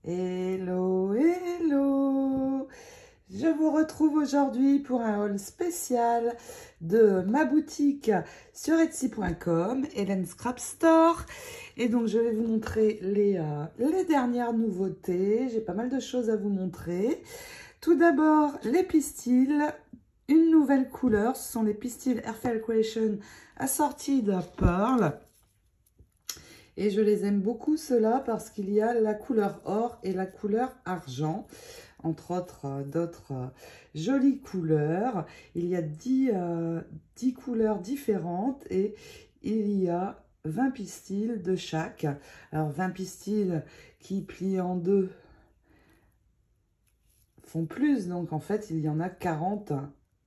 Hello, hello! Je vous retrouve aujourd'hui pour un haul spécial de ma boutique sur Etsy.com, Hélène Scrap Store. Et donc, je vais vous montrer les dernières nouveautés. J'ai pas mal de choses à vous montrer. Tout d'abord, les pistils. Une nouvelle couleur, ce sont les pistils Airfile Creation Assorted Pearl. Et je les aime beaucoup ceux-là parce qu'il y a la couleur or et la couleur argent, entre autres d'autres jolies couleurs. Il y a 10 couleurs différentes et il y a 20 pistils de chaque. Alors 20 pistils qui plient en deux font plus, donc en fait il y en a 40.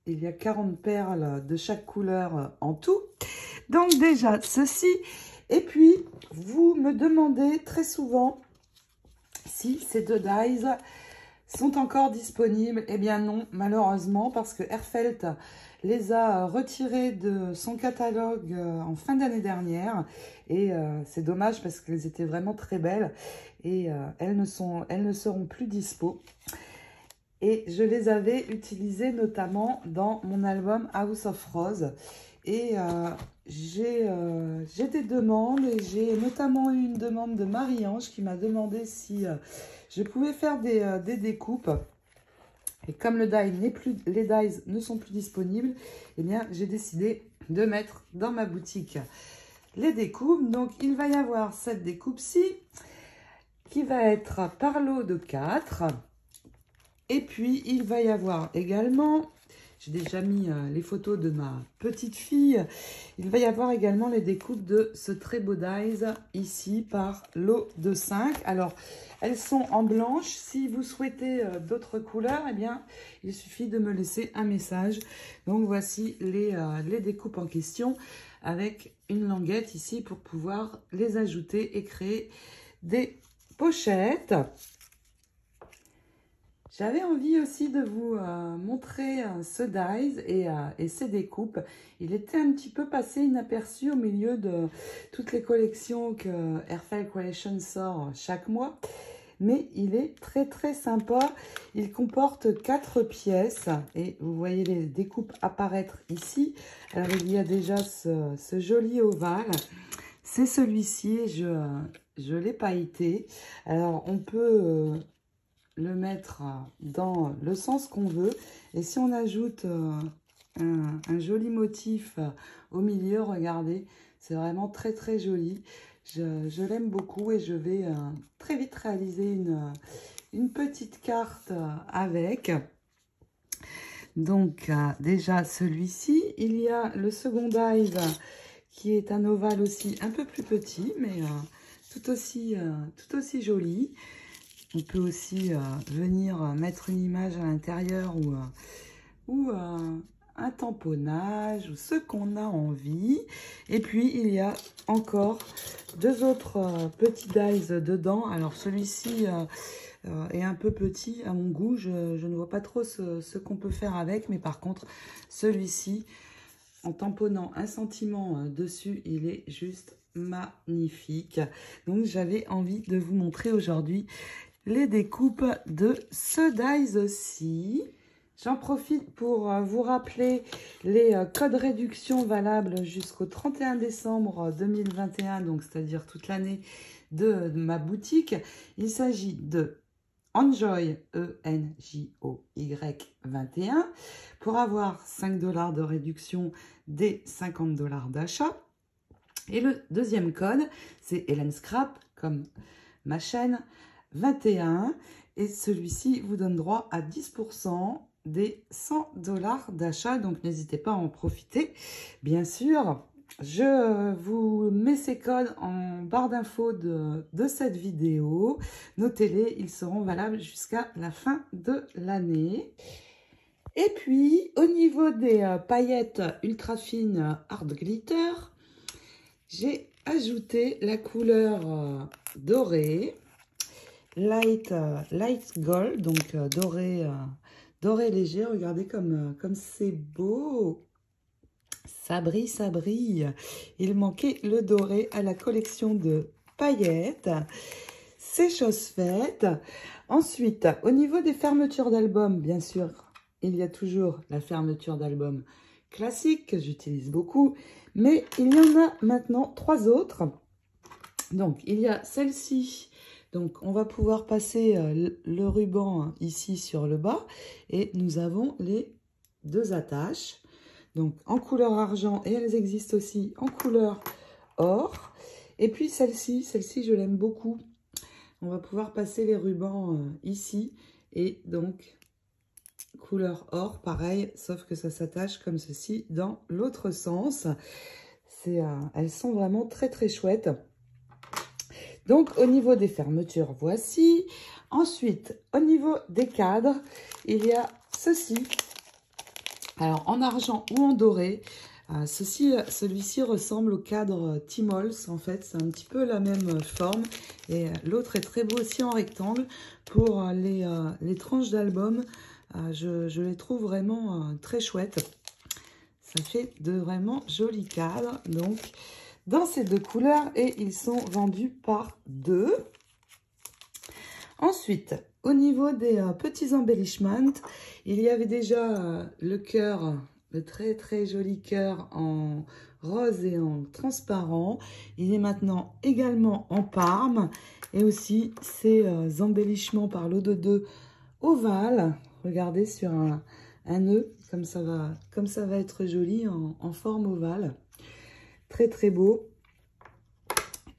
Il y a 40 perles de chaque couleur en tout. Donc déjà ceci. Et puis, vous me demandez très souvent si ces deux dies sont encore disponibles. Eh bien non, malheureusement, parce que Airfelt les a retirés de son catalogue en fin d'année dernière. Et c'est dommage parce qu'elles étaient vraiment très belles. Et elles ne seront plus dispo. Et je les avais utilisées notamment dans mon album House of Rose. Et j'ai des demandes et j'ai notamment eu une demande de Marie-Ange qui m'a demandé si je pouvais faire des découpes. Et comme les dies ne sont plus disponibles, eh bien j'ai décidé de mettre dans ma boutique les découpes. Donc il va y avoir cette découpe-ci qui va être par lot de 4. Et puis il va y avoir également... J'ai déjà mis les photos de ma petite fille. Il va y avoir également les découpes de ce très beau dies ici par lot de 5. Alors, elles sont en blanche. Si vous souhaitez d'autres couleurs, eh bien, il suffit de me laisser un message. Donc, voici les découpes en question avec une languette ici pour pouvoir les ajouter et créer des pochettes. J'avais envie aussi de vous montrer ce dies et ses découpes. Il était un petit peu passé inaperçu au milieu de toutes les collections que Airfile Creation sort chaque mois. Mais il est très très sympa. Il comporte 4 pièces et vous voyez les découpes apparaître ici. Alors il y a déjà ce joli ovale. C'est celui-ci, je l'ai pailleté. Alors on peut... le mettre dans le sens qu'on veut. Et si on ajoute un joli motif au milieu, regardez, c'est vraiment très très joli. Je l'aime beaucoup et je vais très vite réaliser une petite carte avec. Donc déjà celui-ci, il y a le second dies qui est un ovale aussi un peu plus petit, mais tout aussi joli. On peut aussi venir mettre une image à l'intérieur ou un tamponnage ou ce qu'on a envie. Et puis, il y a encore deux autres petits dies dedans. Alors, celui-ci est un peu petit à mon goût. Je ne vois pas trop ce qu'on peut faire avec. Mais par contre, celui-ci, en tamponnant un sentiment dessus, il est juste magnifique. Donc, j'avais envie de vous montrer aujourd'hui les découpes de ce dies aussi. J'en profite pour vous rappeler les codes réduction valables jusqu'au 31 décembre 2021, donc c'est-à-dire toute l'année de ma boutique. Il s'agit de Enjoy, E-N-J-O-Y 21, pour avoir 5 $ de réduction dès 50 $ d'achat. Et le deuxième code, c'est Hélène Scrap, comme ma chaîne, 21, et celui-ci vous donne droit à 10% des 100 $ d'achat, donc n'hésitez pas à en profiter. Bien sûr, je vous mets ces codes en barre d'infos de cette vidéo. Notez-les, ils seront valables jusqu'à la fin de l'année. Et puis, au niveau des paillettes ultra fines Hard Glitter, j'ai ajouté la couleur dorée. Light Gold, donc doré léger. Regardez comme c'est beau. Ça brille, ça brille. Il manquait le doré à la collection de paillettes. c'est chose faite. Ensuite, au niveau des fermetures d'albums, bien sûr, il y a toujours la fermeture d'album classique que j'utilise beaucoup. Mais il y en a maintenant 3 autres. Donc, il y a celle-ci. Donc, on va pouvoir passer le ruban ici sur le bas. Et nous avons les 2 attaches. Donc, en couleur argent. Et elles existent aussi en couleur or. Et puis, celle-ci, je l'aime beaucoup. On va pouvoir passer les rubans ici. Et donc, couleur or, pareil. Sauf que ça s'attache comme ceci dans l'autre sens. Elles sont vraiment très, très chouettes. Donc, au niveau des fermetures, voici. Ensuite, au niveau des cadres, il y a ceci. Alors, en argent ou en doré. Celui-ci ressemble au cadre Timols, en fait. C'est un petit peu la même forme. Et l'autre est très beau aussi en rectangle. Pour les tranches d'album, je les trouve vraiment très chouettes. Ça fait de vraiment jolis cadres. Donc, dans ces 2 couleurs, et ils sont vendus par 2. Ensuite, au niveau des petits embellishments, il y avait déjà le cœur, le très très joli cœur en rose et en transparent. Il est maintenant également en parme. Et aussi ces embellissements par l'eau de 2 ovales. Regardez sur un nœud, comme ça va être joli en forme ovale. Très très beau.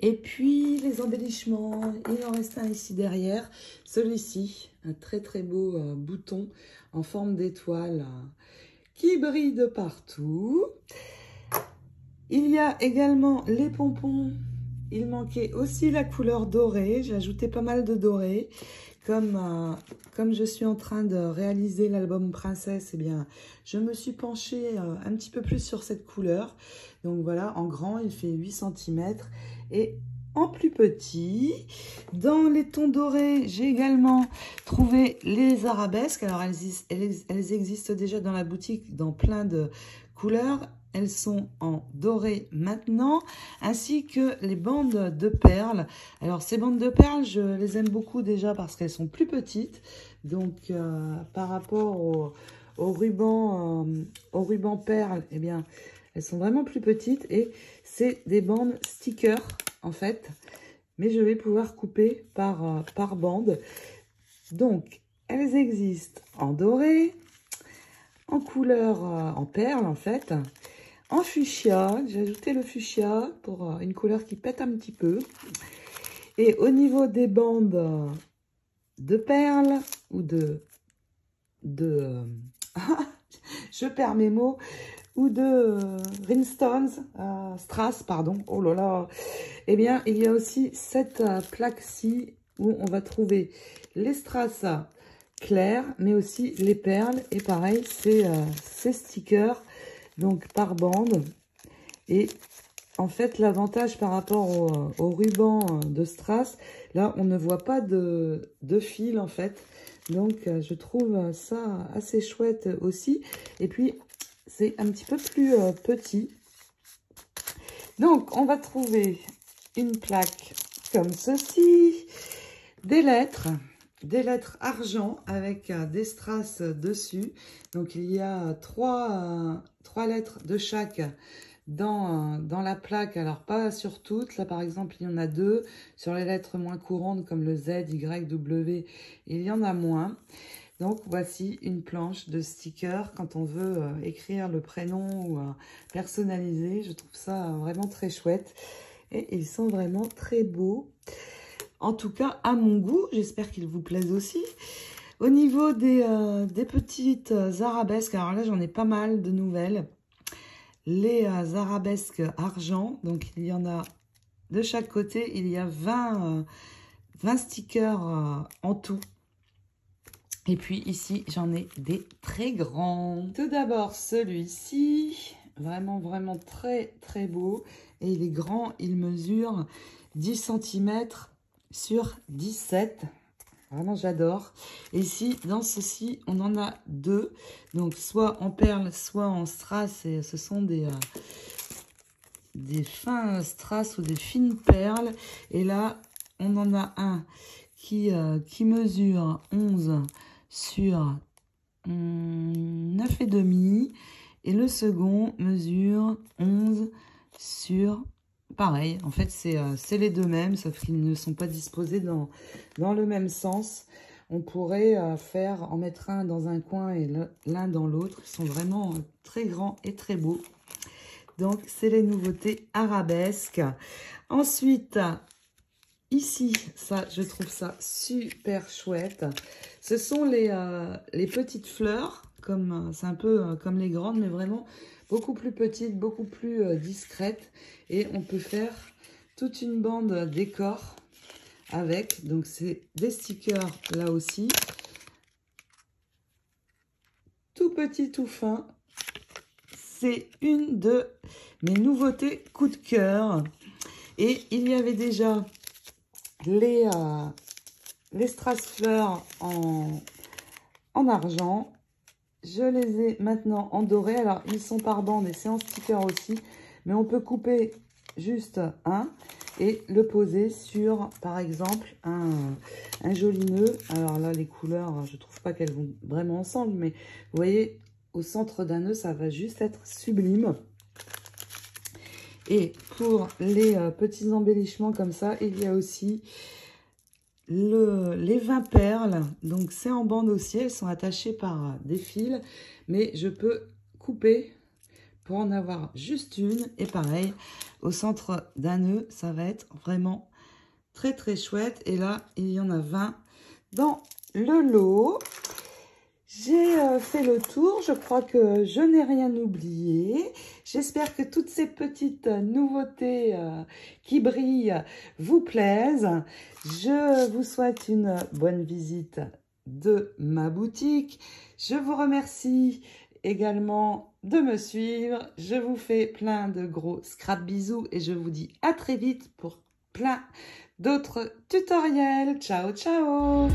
Et puis les embellissements, il en reste un ici derrière. Celui-ci, un très très beau bouton en forme d'étoile qui brille de partout. Il y a également les pompons. Il manquait aussi la couleur dorée. J'ai ajouté pas mal de doré. Comme je suis en train de réaliser l'album Princesse, eh bien, je me suis penchée un petit peu plus sur cette couleur. Donc voilà, en grand, il fait 8 cm. Et en plus petit, dans les tons dorés, j'ai également trouvé les arabesques. Alors, elles existent déjà dans la boutique dans plein de couleurs. Elles sont en doré maintenant, ainsi que les bandes de perles. Alors, ces bandes de perles, je les aime beaucoup déjà parce qu'elles sont plus petites. Donc, par rapport au ruban perles, eh bien, elles sont vraiment plus petites. Et c'est des bandes stickers, en fait. Mais je vais pouvoir couper par bande. Donc, elles existent en doré, en couleur, en perles, en fait. En fuchsia, j'ai ajouté le fuchsia pour une couleur qui pète un petit peu. Et au niveau des bandes de perles ou je perds mes mots, ou de rhinestones, strass, pardon, oh là là. Eh bien, il y a aussi cette plaque-ci où on va trouver les strass clairs, mais aussi les perles. Et pareil, ces stickers. Donc, par bande. Et en fait, l'avantage par rapport au ruban de strass, là, on ne voit pas de fil, en fait. Donc, je trouve ça assez chouette aussi. Et puis, c'est un petit peu plus petit. Donc, on va trouver une plaque comme ceci. Des lettres argent avec des strass dessus. Donc, il y a trois lettres de chaque dans la plaque. Alors, pas sur toutes. Là, par exemple, il y en a 2. Sur les lettres moins courantes, comme le Z, Y, W, il y en a moins. Donc, voici une planche de stickers quand on veut écrire le prénom ou personnaliser. Je trouve ça vraiment très chouette. Et ils sont vraiment très beaux. En tout cas, à mon goût, j'espère qu'ils vous plaisent aussi. Au niveau des petites arabesques, alors là, j'en ai pas mal de nouvelles. Les arabesques argent, donc il y en a de chaque côté, il y a 20 stickers en tout. Et puis ici, j'en ai des très grands. Tout d'abord, celui-ci, vraiment, vraiment très, très beau. Et il est grand, il mesure 10 cm sur 17. Vraiment, j'adore. Et ici, dans ceci, on en a 2. Donc, soit en perles, soit en strass. Et ce sont des fins strass ou des fines perles. Et là, on en a un qui mesure 11 sur 9,5 et le second mesure 11 sur, pareil, en fait c'est les deux mêmes, sauf qu'ils ne sont pas disposés dans le même sens. On pourrait en mettre un dans un coin et l'un dans l'autre. Ils sont vraiment très grands et très beaux. Donc, c'est les nouveautés arabesques. Ensuite, ici, ça, je trouve ça super chouette. Ce sont les petites fleurs. C'est un peu comme les grandes, mais vraiment beaucoup plus petites, beaucoup plus discrètes. Et on peut faire toute une bande décor avec. Donc, c'est des stickers là aussi. Tout petit, tout fin. C'est une de mes nouveautés coup de cœur. Et il y avait déjà les strass-fleurs en argent. Je les ai maintenant en doré. Alors, ils sont par bande et c'est en sticker aussi. Mais on peut couper juste un et le poser sur, par exemple, un joli nœud. Alors là, les couleurs, je trouve pas qu'elles vont vraiment ensemble. Mais vous voyez, au centre d'un nœud, ça va juste être sublime. Et pour les petits embellissements comme ça, il y a aussi les 20 perles. Donc, c'est en bande aussi. Elles sont attachées par des fils. Mais je peux couper pour en avoir juste une. Et pareil, au centre d'un nœud, ça va être vraiment très, très chouette. Et là, il y en a 20 dans le lot. J'ai fait le tour, je crois que je n'ai rien oublié. J'espère que toutes ces petites nouveautés qui brillent vous plaisent. Je vous souhaite une bonne visite de ma boutique. Je vous remercie également de me suivre. Je vous fais plein de gros scrap bisous et je vous dis à très vite pour plein d'autres tutoriels. Ciao, ciao!